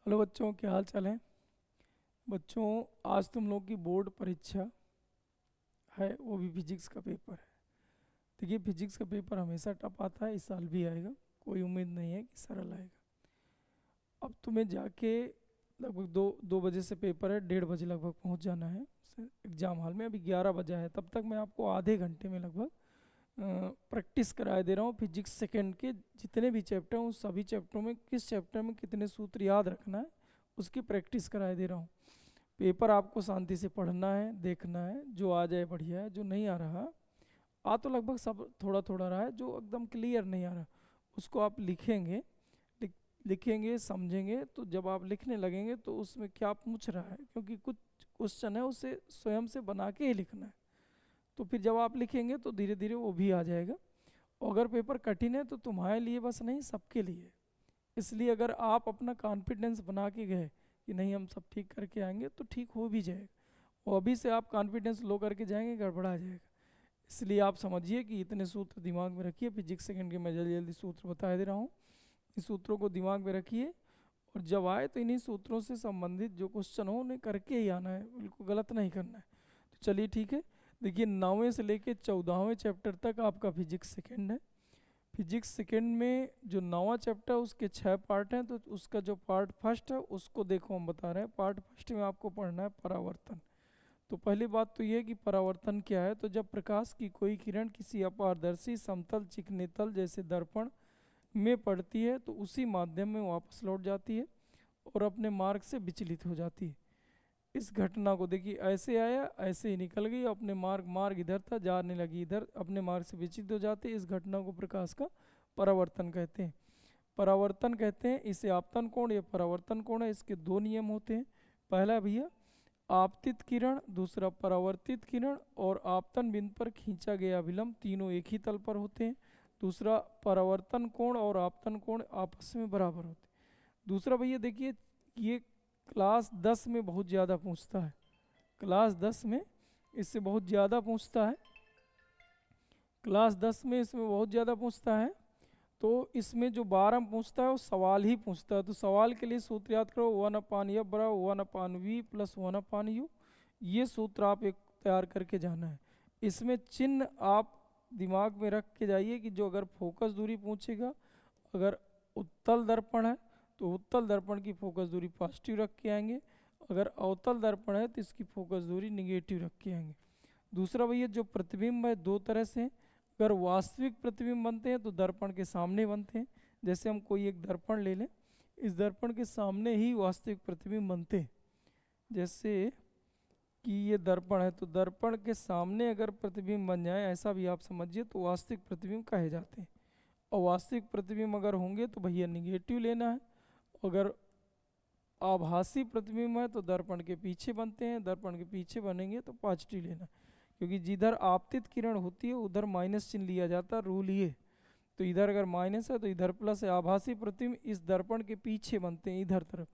Hello बच्चों, क्या हाल चाल है। बच्चों, आज तुम लोग की बोर्ड परीक्षा है, वो भी फिजिक्स का पेपर है। देखिए, फिजिक्स का पेपर हमेशा टफ आता है, इस साल भी आएगा। कोई उम्मीद नहीं है कि सरल आएगा। अब तुम्हें जाके लगभग दो बजे से पेपर है, 1:30 बजे लगभग पहुंच जाना है एग्ज़ाम हॉल में। अभी 11 बजा है, तब तक मैं आपको आधे घंटे में लगभग प्रैक्टिस कराए दे रहा हूँ। फिजिक्स सेकेंड के जितने भी चैप्टर हैं उन सभी चैप्टरों में किस चैप्टर में कितने सूत्र याद रखना है उसकी प्रैक्टिस कराए दे रहा हूँ। पेपर आपको शांति से पढ़ना है, देखना है, जो आ जाए बढ़िया है, जो नहीं आ रहा, आ तो लगभग सब थोड़ा थोड़ा रहा है, जो एकदम क्लियर नहीं आ रहा उसको आप लिखेंगे। लिख, लिखेंगे, समझेंगे, तो जब आप लिखने लगेंगे तो उसमें क्या पूछ रहा है, क्योंकि कुछ क्वेश्चन है उसे स्वयं से बना के ही लिखना है। तो फिर जब आप लिखेंगे तो धीरे धीरे वो भी आ जाएगा। और अगर पेपर कठिन है तो तुम्हारे लिए बस नहीं, सबके लिए। इसलिए अगर आप अपना कॉन्फिडेंस बना के गए कि नहीं हम सब ठीक करके आएंगे, तो ठीक हो भी जाएगा। और अभी से आप कॉन्फिडेंस लो करके जाएंगे, गड़बड़ा जाएगा। इसलिए आप समझिए कि इतने सूत्र दिमाग में रखिए। फिजिक्स सेकंड के मैं जल्दी जल्दी सूत्र बता दे रहा हूँ, इन सूत्रों को दिमाग में रखिए। और जब आए तो इन्हीं सूत्रों से संबंधित जो क्वेश्चन हो उन्हें करके ही आना है, बिल्कुल गलत नहीं करना है। तो चलिए ठीक है। देखिए, 9वें से लेके 14वें चैप्टर तक आपका फिजिक्स सेकंड है। फिजिक्स सेकंड में जो 9वां चैप्टर है उसके 6 पार्ट हैं, तो उसका जो पार्ट फर्स्ट है उसको देखो हम बता रहे हैं। पार्ट फर्स्ट में आपको पढ़ना है परावर्तन। तो पहली बात तो ये कि परावर्तन क्या है। तो जब प्रकाश की कोई किरण किसी अपारदर्शी समतल चिकने तल जैसे दर्पण में पड़ती है तो उसी माध्यम में वापस लौट जाती है और अपने मार्ग से विचलित हो जाती है। इस घटना को देखिए, ऐसे आया ऐसे ही निकल गई, अपने मार्ग इधर था, जाने लगी इधर, अपने मार्ग से विचलित हो जाते। इस घटना को प्रकाश का परावर्तन कहते हैं। परावर्तन कहते हैं इसे आपतन कोण या परावर्तन कोण है। इसके दो नियम होते हैं। पहला भैया आपतित किरण, दूसरा परावर्तित किरण, और आपतन बिंदु पर खींचा गया विलंब तीनों एक ही तल पर होते हैं। दूसरा, परावर्तन कोण और आपतन कोण आपस में बराबर होते हैं। दूसरा भैया देखिए, ये क्लास 10 में बहुत ज़्यादा पूछता है। क्लास 10 में इससे बहुत ज़्यादा पूछता है। क्लास 10 में इसमें बहुत ज़्यादा पूछता है। तो इसमें जो 12 में पूछता है वो सवाल ही पूछता है। तो सवाल के लिए सूत्र याद करो, 1/f बराबर 1/v प्लस 1/u। ये सूत्र आप एक तैयार करके जाना है। इसमें चिन्ह आप दिमाग में रख के जाइए कि जो अगर फोकस दूरी पूछेगा, अगर उत्तल दर्पण है तो उत्तल दर्पण की फोकस दूरी पॉजिटिव रख के आएंगे, अगर अवतल दर्पण है तो इसकी फोकस दूरी निगेटिव रख के आएंगे। दूसरा भैया, जो प्रतिबिंब है दो तरह से हैं। अगर वास्तविक प्रतिबिंब बनते हैं तो दर्पण के सामने बनते हैं। जैसे हम कोई एक दर्पण ले लें, इस दर्पण के सामने ही वास्तविक प्रतिबिंब बनते हैं। जैसे कि ये दर्पण है तो दर्पण के सामने अगर प्रतिबिंब बन जाए, ऐसा भी आप समझिए, तो वास्तविक प्रतिबिंब कहे जाते हैं। और वास्तविक प्रतिबिंब अगर होंगे तो भैया निगेटिव लेना है। अगर आभासी प्रतिबिंब है तो दर्पण के पीछे बनते हैं, दर्पण के पीछे बनेंगे तो पॉजिटिव लेना है। क्योंकि जिधर आपतित किरण होती है उधर माइनस चिन्ह लिया जाता है, रूल ये। तो इधर अगर माइनस है तो इधर प्लस है। आभासी प्रतिबिंब इस दर्पण के पीछे बनते हैं इधर तरफ,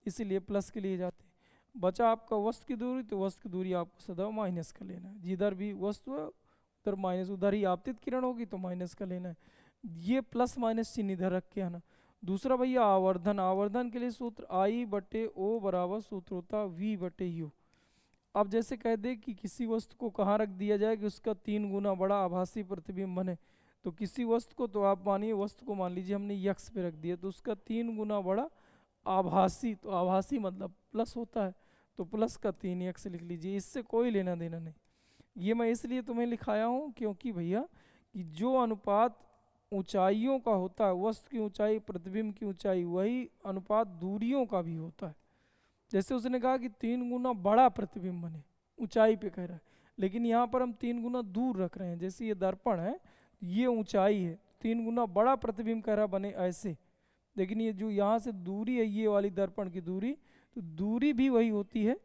इसीलिए प्लस के लिए जाते हैं। बचा आपका वस्तु की दूरी, तो वस्तु की दूरी आपको सदैव माइनस का लेना है। जिधर भी वस्तु है उधर माइनस, उधर ही आपतित किरण होगी तो माइनस का लेना है। ये प्लस माइनस चिन्ह इधर रख के आना। दूसरा भैया आवर्धन। आवर्धन के लिए सूत्र I/O बराबर सूत्र होता V/U। अब जैसे कह दे कि किसी वस्तु को कहाँ रख दिया जाए कि उसका 3 गुना बड़ा आभासी प्रतिबिंब बने, तो किसी वस्तु को, तो आप मानिए वस्तु को मान लीजिए हमने यक्स पे रख दिया, तो उसका 3 गुना बड़ा आभासी, तो आभासी मतलब प्लस होता है, तो प्लस का 3x लिख लीजिए। इससे कोई लेना देना नहीं। ये मैं इसलिए तुम्हें लिखाया हूँ क्योंकि भैया कि जो अनुपात ऊंचाइयों का होता है, वस्तु की ऊंचाई प्रतिबिंब की ऊंचाई, वही अनुपात दूरियों का भी होता है। जैसे उसने कहा कि 3 गुना बड़ा प्रतिबिंब बने, ऊंचाई पे कह रहा है, लेकिन यहाँ पर हम 3 गुना दूर रख रहे हैं। जैसे ये दर्पण है, ये ऊंचाई है, 3 गुना बड़ा प्रतिबिंब कह रहा बने ऐसे। लेकिन ये जो यहाँ से दूरी है, ये वाली दर्पण की दूरी, तो दूरी भी वही होती है,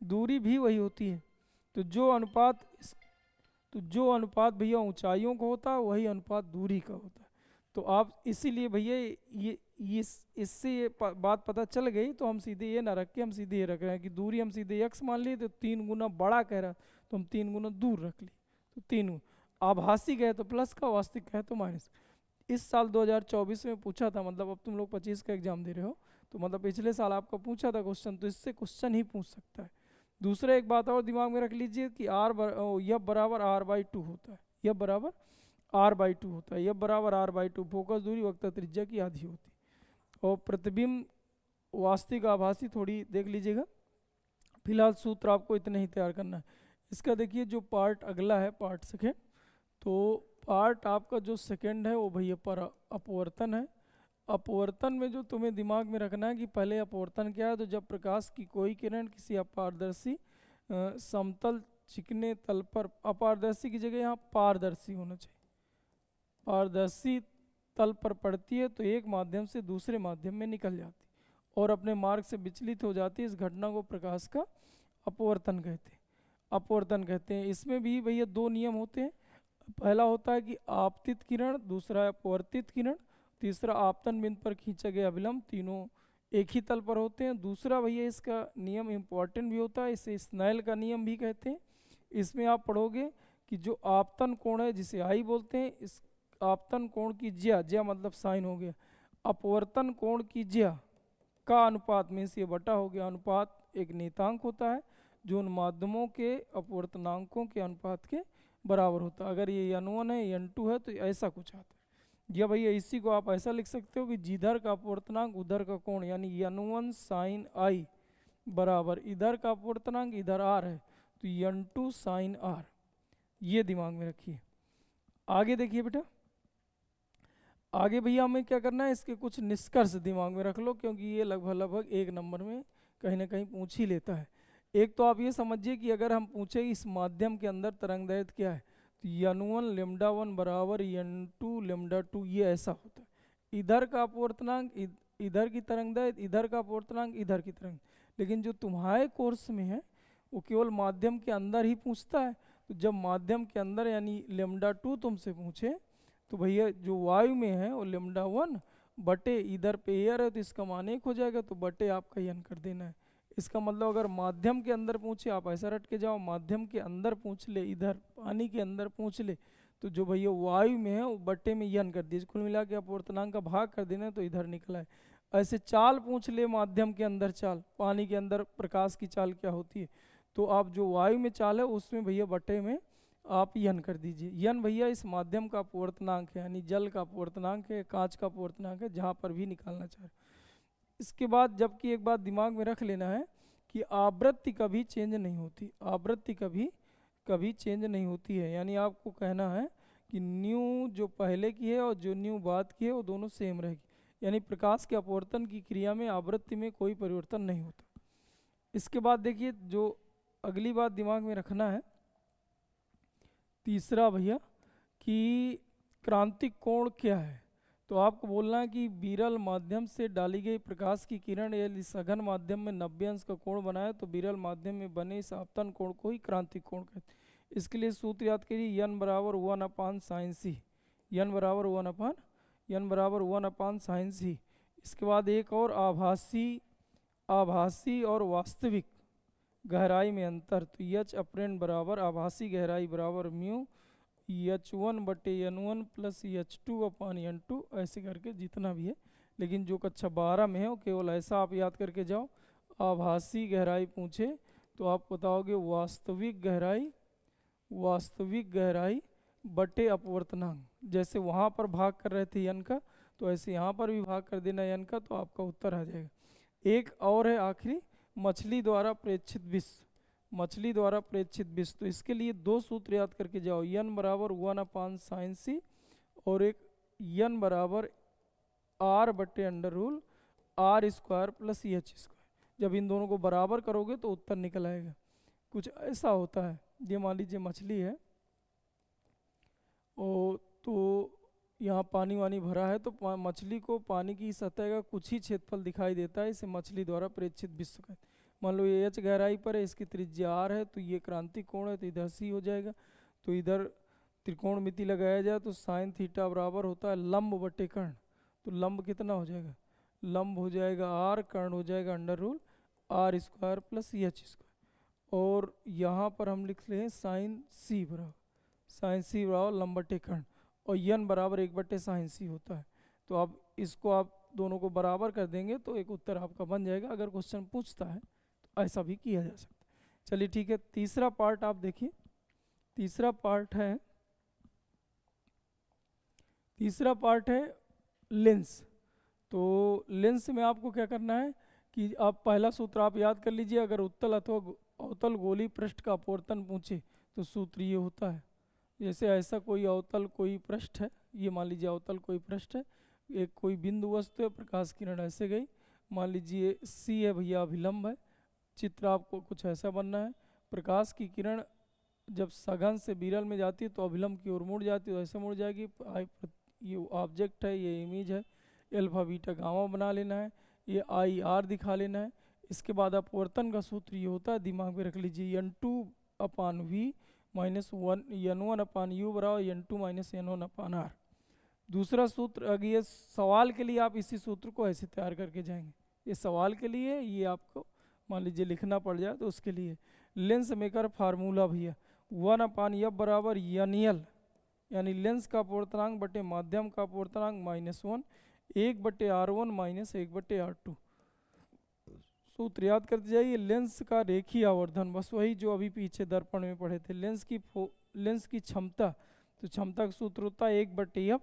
दूरी भी वही होती है। तो जो अनुपात भैया ऊंचाइयों का होता है वही अनुपात दूरी का होता है। तो आप इसीलिए भैया ये इससे ये बात पता चल गई, तो हम सीधे ये ना रख के हम सीधे ये रख रहे हैं कि दूरी हम सीधे x मान लिए, तो 3 गुना बड़ा कह रहा तो हम 3 गुना दूर रख ली। तो 3 आभासी कहे तो प्लस का, वास्तविक कहे तो माइनस। इस साल 2024 में पूछा था, मतलब अब तुम लोग 25 का एग्जाम दे रहे हो, तो मतलब पिछले साल आपका पूछा था क्वेश्चन, तो इससे क्वेश्चन ही पूछ सकता है। दूसरा एक बात और दिमाग में रख लीजिए कि यह बराबर r/2 होता है, यह बराबर r/2 होता है, यह बराबर r/2, फोकस दूरी वक्र त्रिज्या की आधी होती है। और प्रतिबिंब वास्तविक आभासी थोड़ी देख लीजिएगा। फिलहाल सूत्र आपको इतने ही तैयार करना है। इसका देखिए जो पार्ट अगला है, पार्ट सेकेंड, तो पार्ट आपका जो सेकेंड है वो भैया पर अपवर्तन है। अपवर्तन में जो तुम्हें दिमाग में रखना है कि पहले अपवर्तन क्या है, तो जब प्रकाश की कोई किरण किसी अपारदर्शी समतल चिकने तल पर, अपारदर्शी की जगह यहाँ पारदर्शी होना चाहिए, पारदर्शी तल पर पड़ती है तो एक माध्यम से दूसरे माध्यम में निकल जाती और अपने मार्ग से विचलित हो जाती है। इस घटना को प्रकाश का अपवर्तन कहते हैं, अपवर्तन कहते हैं। इसमें भी भैया दो नियम होते हैं। पहला होता है कि आपतित किरण, दूसरा है अपवर्तित किरण, तीसरा आपतन बिंदु पर खींचा गया अभिलंब, तीनों एक ही तल पर होते हैं। दूसरा भैया इसका नियम इम्पॉर्टेंट भी होता है, इसे स्नेल का नियम भी कहते हैं। इसमें आप पढ़ोगे कि जो आपतन कोण है जिसे आई बोलते हैं, इस आपतन कोण की ज्या, ज्या मतलब साइन हो गया, अपवर्तन कोण की ज्या का अनुपात मीन्स ये बटा हो गया, अनुपात एक नियतांक होता है जो उन माध्यमों के अपवर्तनांकों के अनुपात के बराबर होता है। अगर ये n1 है n2 है तो ऐसा कुछ आता है। या भैया इसी को आप ऐसा लिख सकते हो कि जिधर का अपवर्तनांक उधर का कोण, यानी n1 साइन आई बराबर इधर का अपवर्तनांक इधर r है तो n2 साइन r, ये दिमाग में रखिए। आगे देखिए बेटा, आगे भैया हमें क्या करना है, इसके कुछ निष्कर्ष दिमाग में रख लो, क्योंकि ये लगभग लगभग एक नंबर में कहीं ना कहीं पूछ ही लेता है। एक तो आप ये समझिए कि अगर हम पूछे इस माध्यम के अंदर तरंगदैर्घ्य क्या है, तो n1 λ1 बराबर n2 λ2, ये ऐसा होता है। इधर का अपवर्तनांक इधर की तरंगदैर्घ्य, इधर का अपवर्तनांक इधर की तरंग। लेकिन जो तुम्हारे कोर्स में है वो केवल माध्यम के अंदर ही पूछता है। तो जब माध्यम के अंदर यानी λ2 तुमसे पूछे तो भैया जो वायु में है वो λ1 बटे इधर पे एयर है तो इसका मान 1 हो जाएगा, तो बटे आपका n कर देना है। इसका मतलब अगर माध्यम के अंदर पूछे, आप ऐसा रट के जाओ, माध्यम के अंदर पूछ ले, इधर पानी के अंदर पूछ ले, तो जो भैया वायु में है वो बटे में n कर दीजिए, कुल मिला के अपवर्तनांक का भाग कर देना तो इधर निकला है। ऐसे चाल पूछ ले, माध्यम के अंदर चाल, पानी के अंदर प्रकाश की चाल क्या होती है, तो आप जो वायु में चाल है उसमें भैया बटे में आप n कर दीजिए। n भैया इस माध्यम का अपवर्तनांक है, यानी जल का अपवर्तनांक है, कांच का अपवर्तनांक है, जहाँ पर भी निकालना चाहे। इसके बाद जबकि एक बात दिमाग में रख लेना है कि आवृत्ति कभी चेंज नहीं होती, आवृत्ति कभी कभी चेंज नहीं होती है। यानी आपको कहना है कि न्यू जो पहले की है और जो न्यू बाद की है वो दोनों सेम रहेगी, यानी प्रकाश के अपवर्तन की क्रिया में आवृत्ति में कोई परिवर्तन नहीं होता। इसके बाद देखिए जो अगली बात दिमाग में रखना है, तीसरा भैया कि क्रांतिक कोण क्या है, तो आपको बोलना है कि विरल माध्यम से डाली गई प्रकाश की किरण यदि सघन माध्यम में 90 अंश का कोण बनाए तो विरल माध्यम में बने इस आपतन कोण को ही क्रांतिक कोण कहते हैं। इसके लिए सूत्र याद करिए, n बराबर 1/sin c, n बराबर 1/sin c। इसके बाद एक और आभासी और वास्तविक गहराई में अंतर, तो एच अपरेंट बराबर आभासी गहराई बराबर म्यू h1 बटे n1 प्लस h2/n2, ऐसे करके जितना भी है। लेकिन जो कक्षा 12 में है वो केवल ऐसा आप याद करके जाओ, आभासी गहराई पूछे तो आप बताओगे वास्तविक गहराई, वास्तविक गहराई बटे अपवर्तनांक। जैसे वहाँ पर भाग कर रहे थे n का, तो ऐसे यहाँ पर भी भाग कर देना n का, तो आपका उत्तर आ जाएगा। एक और है आखिरी, मछली द्वारा प्रेक्षित विश्व, मछली द्वारा प्रेक्षित विश्व, तो इसके लिए दो सूत्र याद करके जाओ, n बराबर 1/sin c और एक n बराबर r बटे under rule r square plus h square. जब इन दोनों को बराबर करोगे तो उत्तर निकल आएगा। कुछ ऐसा होता है, ये मान लीजिए मछली है और तो यहाँ पानी वानी भरा है, तो मछली को पानी की सतह का कुछ ही क्षेत्रफल दिखाई देता है, इसे मछली द्वारा प्रेक्षित विश्व कहते हैं। मान लो ये h गहराई पर है, इसकी त्रिज्या r है, तो ये क्रांतिक कोण है तो इधर c हो जाएगा। तो इधर त्रिकोणमिति लगाया जाए तो साइन थीटा बराबर होता है लंब बटे कर्ण, तो लंब कितना हो जाएगा, लंब हो जाएगा r, कर्ण हो जाएगा under rule r square plus h square. और यहाँ पर हम लिख रहे हैं साइन c बराबर लंब बटे कर्ण, और यन बराबर 1/sin c होता है। तो आप इसको आप दोनों को बराबर कर देंगे तो एक उत्तर आपका बन जाएगा। अगर क्वेश्चन पूछता है तो ऐसा भी किया जा सकता है। चलिए ठीक है, तीसरा पार्ट आप देखिए। तीसरा पार्ट है लेंस। तो लेंस में आपको क्या करना है कि आप पहला सूत्र आप याद कर लीजिए। अगर उत्तल अथवा अवतल गोली पृष्ठ का अपवर्तन पूछे तो सूत्र ये होता है। जैसे ऐसा कोई अवतल कोई पृष्ठ है, ये मान लीजिए अवतल कोई पृष्ठ है, एक कोई बिंदु वस्तु है, प्रकाश किरण ऐसे गई, मान लीजिए सी है भैया, अभिलंब है। चित्र आपको कुछ ऐसा बनना है। प्रकाश की किरण जब सघन से विरल में जाती है तो अभिलंब की ओर मुड़ जाती है, तो ऐसे मुड़ जाएगी। ये ऑब्जेक्ट है, ये इमेज है, अल्फा बीटा गामा बना लेना है, ये आई आर दिखा लेना है। इसके बाद अपवर्तन का सूत्र ये होता है, दिमाग में रख लीजिए, n2/v माइनस n1/u बराबर n2 - n1/r। दूसरा सूत्र, अगर ये सवाल के लिए आप इसी सूत्र को ऐसे तैयार करके जाएंगे, ये सवाल के लिए ये आपको मान लीजिए लिखना पड़ जाए तो उसके लिए लेंस मेकर फार्मूला भैया 1/f बराबर NL, यानी लेंस का अपवर्तनांक बटे माध्यम का अपवर्तनांक -1, 1/r1 - 1/r2। सूत्र याद करते जाइए। लेंस का रेखीय आवर्धन, बस वही जो अभी पीछे दर्पण में पढ़े थे। लेंस की क्षमता, तो क्षमता का सूत्र होता है 1/f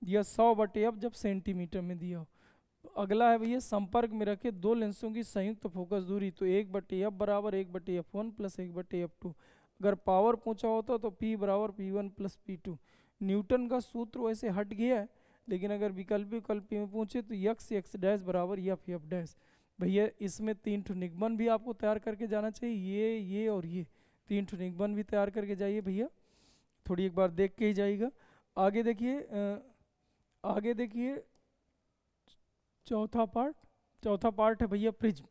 या 100/f जब सेंटीमीटर में दिया हो। तो अगला है भैया संपर्क में रखे दो लेंसों की संयुक्त फोकस दूरी, तो 1/f बराबर 1/f1 + 1/f2। अगर पावर पूछा होता तो P बराबर P1 + P2। न्यूटन का सूत्र वैसे हट गया है, लेकिन अगर विकल्पी में पूछे तो x डैश बराबर f डैश। भैया इसमें 3 ठो निगमन भी आपको तैयार करके जाना चाहिए, ये और ये 3 ठो निगमन भी तैयार करके जाइए भैया, थोड़ी एक बार देख के ही जाइएगा। आगे देखिए चौथा पार्ट है भैया प्रिज्म।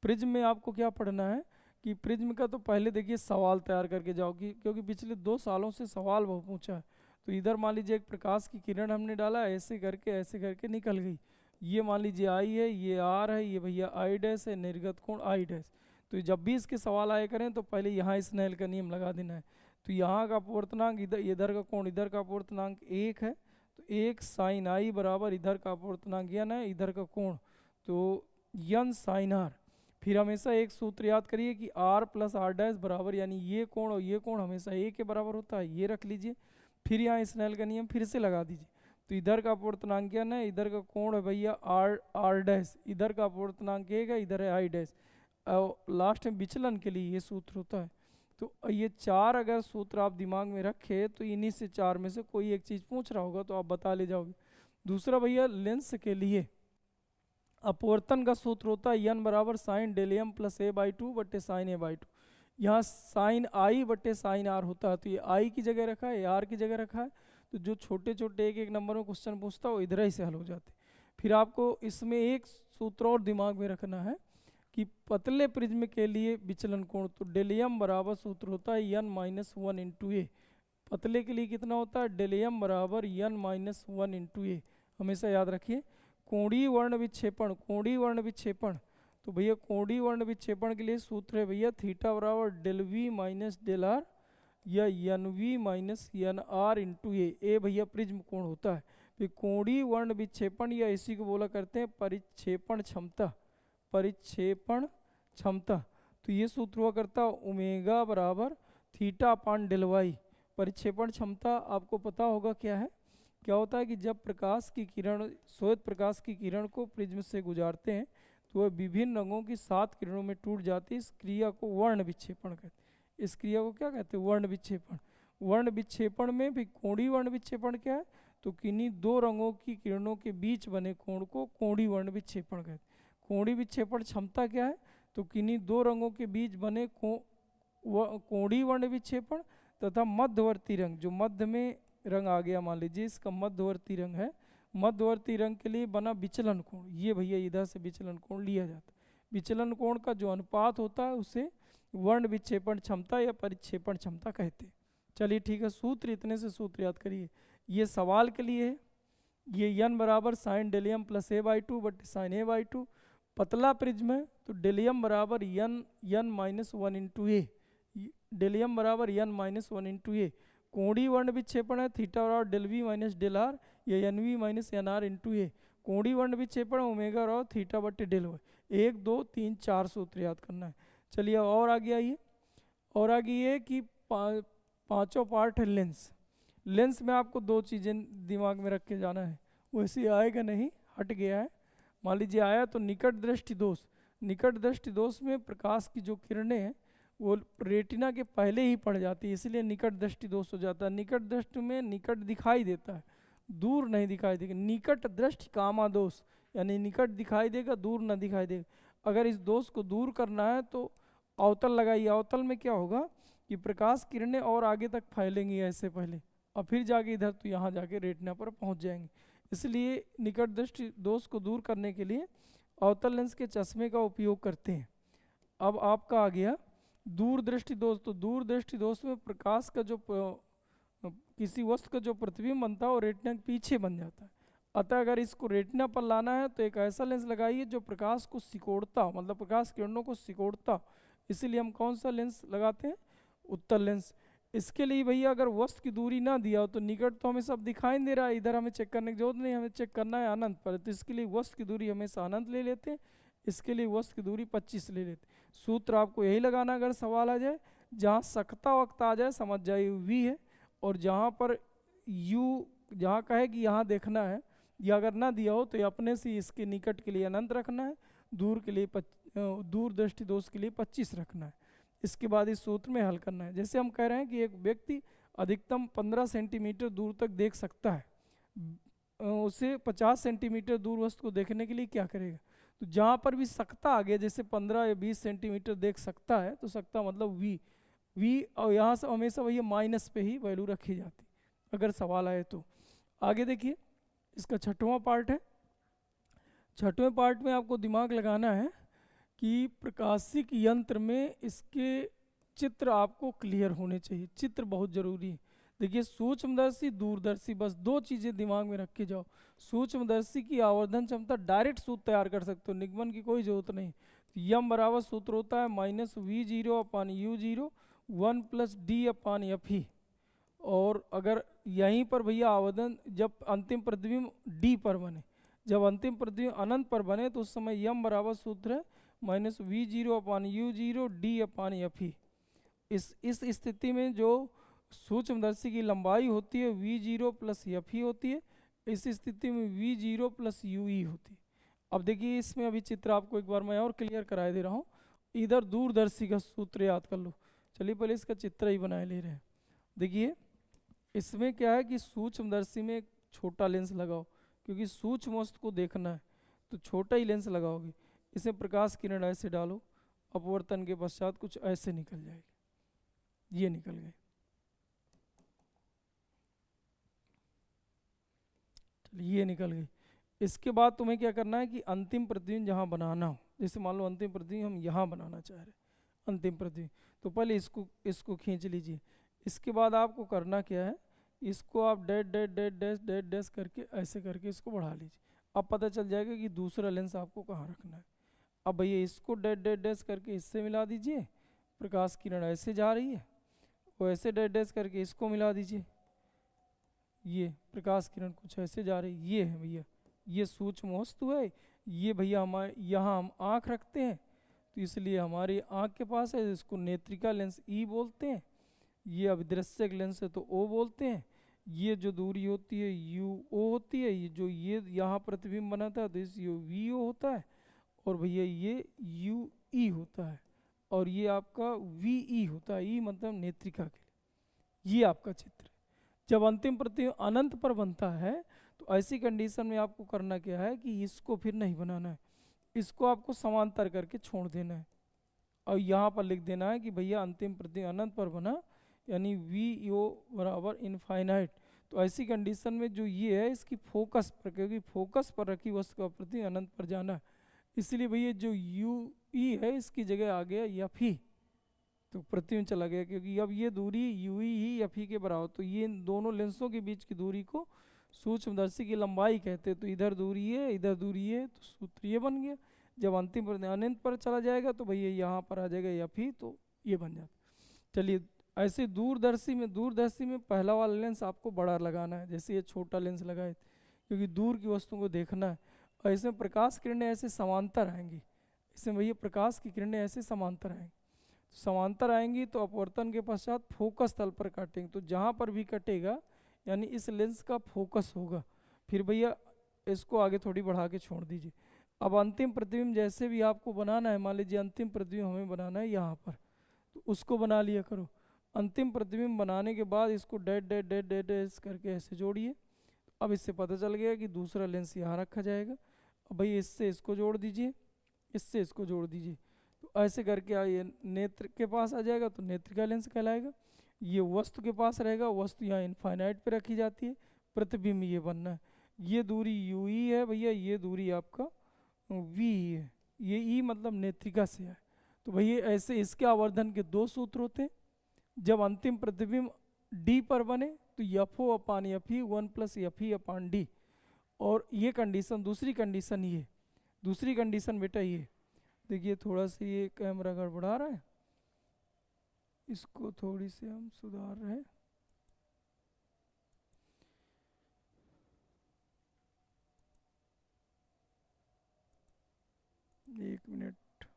प्रिज्म में आपको क्या पढ़ना है कि प्रिज्म का तो पहले देखिए सवाल तैयार करके जाओ, क्योंकि पिछले 2 सालों से सवाल बहुत पूछा है। तो इधर मान लीजिए एक प्रकाश की किरण हमने डाला, ऐसे करके निकल गई। ये मान लीजिए आई है, ये आर है, ये भैया आई डैश है, निर्गत कोण आई डैश। तो जब भी इसके सवाल आए करें तो पहले यहाँ स्नेल का नियम लगा देना है। तो यहाँ का अपवर्तनांक इधर का कोण, इधर का अपवर्तनांक 1 है, तो 1 sin i बराबर इधर का अपवर्तनांक n है, इधर का कोण तो n sin r। फिर हमेशा एक सूत्र याद करिए कि r + r डैश बराबर, यानी ये कोण और ये कोण हमेशा a के बराबर होता है, ये रख लीजिए। फिर यहाँ स्नेल का नियम फिर से लगा दीजिए। तो इधर का अपवर्तनांक n है, इधर का कोण है भैया r डैश, इधर का अपवर्तनांक 1 है, इधर है i डैश। लास्ट में विचलन के लिए ये सूत्र होता है। तो ये 4 अगर सूत्र आप दिमाग में रखे तो इन्हीं से 4 में से कोई एक चीज़ पूछ रहा होगा तो आप बता ले जाओगे। दूसरा भैया लेंस के लिए अपवर्तन का सूत्र होता है n बराबर sin Δm + a/2 बटे sin a/2। यहाँ sin i बटे sin r होता है, तो ये i की जगह रखा है, r की जगह रखा है। तो जो छोटे छोटे एक नंबर में क्वेश्चन पूछता है वो इधर ही से हल हो जाते। फिर आपको इसमें एक सूत्र और दिमाग में रखना है कि पतले प्रिज्म के लिए विचलन कोण, तो Δm बराबर सूत्र होता है n - 1 × a। पतले के लिए कितना होता है, Δm बराबर n - 1 × a। हमेशा याद रखिए। कोणीय वर्ण विक्षेपण, तो भैया कोणीय वर्ण विक्षेपण के लिए सूत्र है भैया थीटा बराबर Δv - Δr या Nv - Nr × a। ए भैया प्रिज्म कोण होता है। फिर कोणीय वर्ण विक्षेपण या इसी को बोला करते हैं परिक्षेपण क्षमता। तो ये सूत्र हुआ करता है ओमेगा बराबर θ/Δy। परिक्षेपण क्षमता आपको पता होगा क्या है, क्या होता है कि जब प्रकाश की किरण, श्वेत प्रकाश की किरण को प्रिज्म से गुजारते हैं तो वह विभिन्न रंगों की 7 किरणों में टूट जाती है। इस क्रिया को वर्ण विक्षेपण कहते हैं। इस क्रिया को क्या कहते हैं, वर्ण विक्षेपण। वर्ण विक्षेपण में भी कोणीय वर्ण विक्षेपण क्या है, तो किन्हीं 2 रंगों की किरणों के बीच बने कोण को कोणीय वर्ण विक्षेपण कहते हैं। कोणीय विक्षेपण क्षमता क्या है, तो किन्हीं 2 रंगों के बीच बने कोणीय वर्ण विक्षेपण तथा मध्यवर्ती रंग, जो मध्य में रंग आ गया, मान लीजिए इसका मध्यवर्ती रंग है, मध्यवर्ती रंग के लिए बना विचलन कोण, ये भैया इधर से विचलन कोण लिया जाता है। विचलन कोण का जो अनुपात होता है उसे वर्ण विक्षेपण क्षमता या परिक्षेपण क्षमता कहते हैं। चलिए ठीक है, सूत्र इतने से सूत्र याद करिए। ये सवाल के लिए है, ये n बराबर sin Δm + a/2 बटे sin a/2। पतला प्रिज्म है तो Δm बराबर n - 1 × a, Δm बराबर n - 1 × a। कोणीय वर्ण विक्षेपण है थीटा और del V minus del R, या N V minus N R into A. कोणीय वर्ण विक्षेपण ओमेगा और थीटा बटे डेल वाई। 1 2 3 4 सूत्र याद करना है। चलिए और आगे आइए, और आगे ये कि पांचों पार्ट है लेंस। लेंस में आपको दो चीज़ें दिमाग में रख के जाना है, वैसे आएगा नहीं, हट गया है। मान लीजिए आया तो निकट दृष्टि दोष। निकट दृष्टि दोष में प्रकाश की जो किरणें हैं वो रेटिना के पहले ही पड़ जाती है, इसलिए निकट दृष्टि दोष हो जाता है। निकट दृष्टि में निकट दिखाई देता है, दूर नहीं दिखाई देगा। निकट दृष्टि कामा दोष, यानी निकट दिखाई देगा, दूर न दिखाई देगा। अगर इस दोष को दूर करना है तो अवतल लगाइए। अवतल में क्या होगा कि प्रकाश किरणें और आगे तक फैलेंगी ऐसे पहले, और फिर जाके इधर तो यहाँ जाके रेटिना पर पहुँच जाएंगे। इसलिए निकट दृष्टि दोष को दूर करने के लिए अवतल लेंस के चश्मे का उपयोग करते हैं। अब आपका आ गया दूर दृष्टि दोष। तो दूर दृष्टि दोष में प्रकाश का जो किसी वस्तु का जो प्रतिबिंब बनता है वो रेटिना के पीछे बन जाता है। अतः अगर इसको रेटिना पर लाना है तो एक ऐसा लेंस लगाइए जो प्रकाश को सिकोड़ता हो, मतलब प्रकाश किरणों को सिकोड़ता हो। इसीलिए हम कौन सा लेंस लगाते हैं? उत्तल लेंस। इसके लिए भैया अगर वस्तु की दूरी ना दिया हो तो निकट तो हमें सब दिखाई दे रहा है, इधर हमें चेक करने की जरूरत नहीं, हमें चेक करना है अनंत पर। तो इसके लिए वस्तु की दूरी हमेशा अनंत ले लेते हैं, इसके लिए वस्तु की दूरी 25 ले लेते हैं। सूत्र आपको यही लगाना अगर सवाल आ जाए। जहाँ सकता वक्त आ जाए समझ जाइए वी है, और जहाँ पर यू जहाँ कहे कि यहाँ देखना है, या अगर ना दिया हो तो ये अपने से इसके निकट के लिए अनंत रखना है, दूर के लिए दूर दृष्टि दोष के लिए 25 रखना है। इसके बाद इस सूत्र में हल करना है। जैसे हम कह रहे हैं कि एक व्यक्ति अधिकतम 15 सेंटीमीटर दूर तक देख सकता है, उसे 50 सेंटीमीटर दूर वस्तु को देखने के लिए क्या करेगा? तो जहाँ पर भी सकता आ गया, जैसे 15 या 20 सेंटीमीटर देख सकता है, तो सकता मतलब वी और यहाँ से हमेशा वही माइनस पे ही वैल्यू रखी जाती अगर सवाल आए तो। आगे देखिए, इसका छठवां पार्ट है। छठवें पार्ट में आपको दिमाग लगाना है कि प्रकाशिक यंत्र में इसके चित्र आपको क्लियर होने चाहिए। चित्र बहुत ज़रूरी है। देखिए सूक्ष्मदर्शी, दूरदर्शी, बस दो चीज़ें दिमाग में रख के जाओ। सूक्ष्मदर्शी की आवर्धन क्षमता डायरेक्ट सूत्र तैयार कर सकते हो, निगमन की कोई जरूरत नहीं। यम बराबर सूत्र होता है -v0 अपान u0 1 + d अपान f। और अगर यहीं पर भैया आवर्धन जब अंतिम प्रतिबिंब d पर बने, जब अंतिम प्रतिबिंब अनंत पर बने तो उस समय यम बराबर सूत्र है -v0 अपान u0 d अपान f। इस स्थिति में जो सूक्ष्मदर्शी की लंबाई होती है v0 + f होती है। इस स्थिति में v0 + ue होती है। अब देखिए इसमें अभी चित्र आपको एक बार मैं और क्लियर कराए दे रहा हूँ। इधर दूरदर्शी का सूत्र याद कर लो। चलिए पहले इसका चित्र ही बनाए ले रहे हैं। देखिए इसमें क्या है कि सूक्ष्मदर्शी में एक छोटा लेंस लगाओ, क्योंकि सूक्ष्म वस्तु को देखना है तो छोटा ही लेंस लगाओगे। इसमें प्रकाश किरण ऐसे डालो, अपवर्तन के पश्चात कुछ ऐसे निकल जाएगी। ये निकल गए। चलिए ये निकल गई। इसके बाद तुम्हें क्या करना है कि अंतिम प्रतिबिंब जहाँ बनाना हो, जैसे मान लो अंतिम प्रतिबिंब हम यहाँ बनाना चाह रहे हैं, अंतिम प्रतिबिंब, तो पहले इसको खींच लीजिए। इसके बाद आपको करना क्या है, इसको आप dash dash dash dash dash dash करके ऐसे करके इसको बढ़ा लीजिए। अब पता चल जाएगा कि दूसरा लेंस आपको कहाँ रखना है। अब भैया इसको डैश डैश डैश करके इससे मिला दीजिए, प्रकाश किरण ऐसे जा रही है, वो ऐसे डैश डैश करके इसको मिला दीजिए, ये प्रकाश किरण कुछ ऐसे जा रही। ये है भैया, ये सूक्ष्म वस्तु है। ये भैया हमारे यहाँ हम आँख रखते हैं तो इसलिए हमारी आँख के पास है, इसको नेत्रिका लेंस ई बोलते हैं। ये अभिदृश्यक लेंस है तो ओ बोलते हैं। ये जो दूरी होती है यू ओ होती है। ये जो ये यहाँ प्रतिबिंब बनाता है तो इस यू वी ओ होता है, और भैया ये यू ई होता है, और ये आपका वी ई होता है। ई मतलब नेत्रिका के लिए। ये आपका चित्र है। जब अंतिम प्रतिबिंब अनंत पर बनता है तो ऐसी कंडीशन में आपको करना क्या है कि इसको फिर नहीं बनाना है, इसको आपको समांतर करके छोड़ देना है, और यहाँ पर लिख देना है कि भैया अंतिम प्रतिबिंब अनंत पर बना, यानी वी ओ बराबर इनफाइनाइट। तो ऐसी कंडीशन में जो ये है इसकी फोकस पर, क्योंकि फोकस पर रखी वस्तु का प्रतिबिंब अनंत पर जाना है, इसलिए भैया जो यू ई है इसकी जगह आ गया एफ ई, तो प्रतिबिंब चला गया, क्योंकि अब ये दूरी you E he F E के बराबर। तो ये इन दोनों लेंसों के बीच की दूरी को सूक्ष्मदर्शी की लंबाई कहते हैं। तो इधर दूरी है, इधर दूरी है, तो सूत्र ये बन गया। जब अंतिम अनंत पर चला जाएगा तो भैया यहाँ पर आ जाएगा एफ ई, तो ये बन जाता। चलिए ऐसे दूरदर्शी में पहला वाला लेंस आपको बड़ा लगाना है, जैसे ये छोटा लेंस लगाए क्योंकि दूर की वस्तुओं को देखना है। और इसमें प्रकाश किरणें ऐसे समांतर आएंगी, इसमें भैया प्रकाश की किरणें ऐसे समांतर आएंगी, समांतर आएंगी तो अपवर्तन के पश्चात फोकस तल पर काटेंगे, तो जहाँ पर भी कटेगा यानी इस लेंस का फोकस होगा। फिर भैया इसको आगे थोड़ी बढ़ा के छोड़ दीजिए। अब अंतिम प्रतिबिंब जैसे भी आपको बनाना है, मान लीजिए अंतिम प्रतिबिंब हमें बनाना है यहाँ पर, तो उसको बना लिया करो। अंतिम प्रतिबिंब बनाने के बाद इसको date date date date date करके ऐसे जोड़िए। अब इससे पता चल गया कि दूसरा लेंस यहाँ रखा जाएगा। अब भाई इससे इसको जोड़ दीजिए, इससे इसको जोड़ दीजिए, तो ऐसे करके ये नेत्र के पास आ जाएगा तो नेत्र का लेंस कहलाएगा। ये वस्तु के पास रहेगा, वस्तु यहाँ इनफाइनाइट पे रखी जाती है, प्रतिबिंब ये बनना है। ये दूरी यू ई है भैया, ये दूरी आपका वी है, ये ई मतलब नेत्रिका से है। तो भैया ऐसे इसके आवर्धन के दो सूत्र होते हैं। जब अंतिम प्रतिबिंब डी पर बने तो F O upon F E 1 + F E अपान डी। और ये कंडीशन, दूसरी कंडीशन ये, दूसरी कंडीशन बेटा ये देखिए, थोड़ा सा ये कैमरा गड़बड़ा रहा है, इसको थोड़ी सी हम सुधार रहे हैं। एक मिनट,